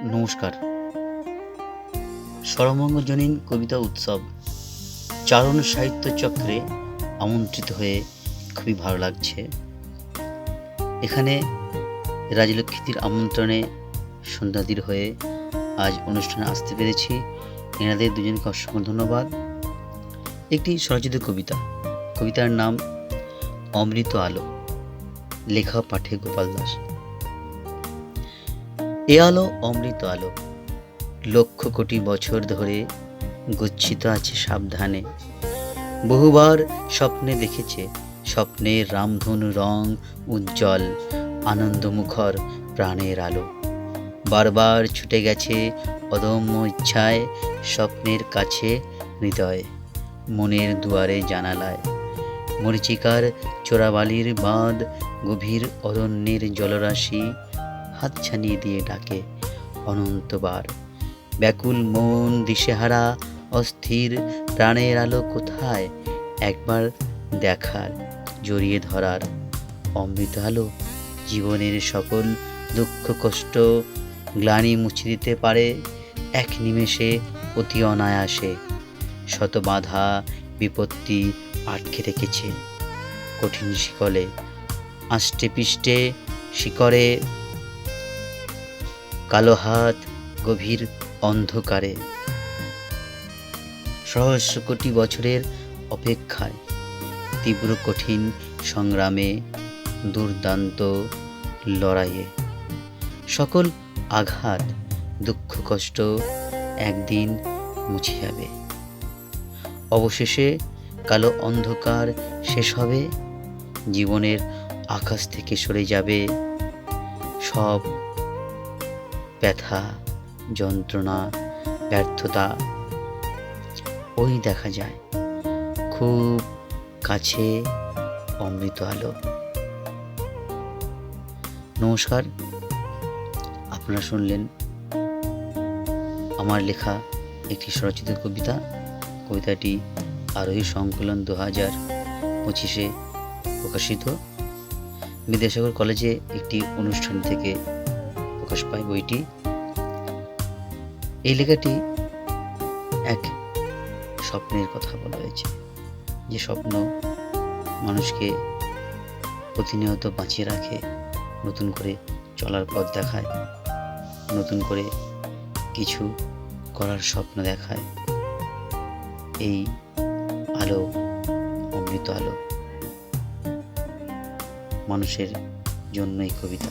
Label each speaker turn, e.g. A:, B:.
A: নমস্কার। সর্বমঙ্গলজনীন কবিতা উৎসব চারণ সাহিত্য চক্রে আমন্ত্রিত হয়ে খুবই ভালো লাগছে। এখানে রাজলক্ষ্মীদের আমন্ত্রণে সন্ধ্যাদির হয়ে আজ অনুষ্ঠানে আসতে পেরেছি। এনাদের দুজনকে অসংখ্য ধন্যবাদ। একটি স্বরচিত কবিতার নাম অমৃত আলো, লেখা পাঠে গোপাল দাস। এ আলো অমৃত আলো, লক্ষ কোটি বছর ধরে গচ্ছিত আছে সাবধানে। বহুবার স্বপ্নে দেখেছে, স্বপ্নের রামধনু রং উজ্জ্বল, আনন্দমুখর প্রাণের আলো। বারবার ছুটে গেছে অদম্য ইচ্ছায়, স্বপ্নের কাছে হৃদয়, মনের দুয়ারে জানালায়। মরীচিকার চোরাবালির বাঁধ, গভীর অরণ্যের জলরাশি হাত ছানিয়ে দিয়ে ডাকে অনন্তবার। ব্যাকুল মন দিশেহারা অস্থির, প্রাণের আলো কোথায় একবার দেখার, জড়িয়ে ধরার। অমৃত আলো জীবনের সকল দুঃখ কষ্ট গ্লানি মুছে দিতে পারে এক নিমেষে, অতি অনায়াসে। শত বাধা বিপত্তি আটকে রেখেছে কঠিন শিকলে, আষ্টে পিষ্টে শিকরে কালো হাত গভীর অন্ধকারে। সহস্র কোটি বছরের অপেক্ষায়, তীব্র কঠিন সংগ্রামে, দুর্দান্ত লড়াইয়ে সকল আঘাত দুঃখ কষ্ট একদিন মুছে যাবে। অবশেষে কালো অন্ধকার শেষ হবে, জীবনের আকাশ থেকে সরে যাবে সব ব্যথা যন্ত্রণা ব্যর্থতা। ওই দেখা যায় খুব কাছে অমৃত আলো। নমস্কার, আপনারা শুনলেন আমার লেখা একটি স্বরচিত কবিতাটি আরোহী সংকলন 2025 প্রকাশিত। বিদ্যাসাগর কলেজে একটি অনুষ্ঠান থেকে প্রকাশ পায় বইটি। এই লেখাটি এক স্বপ্নের কথা বলা হয়েছে, যে স্বপ্ন মানুষকে প্রতিনিয়ত বাঁচিয়ে রাখে, নতুন করে চলার পথ দেখায়, নতুন করে কিছু করার স্বপ্ন দেখায়। এই আলো অমৃত আলো, মানুষের জন্য এই কবিতা।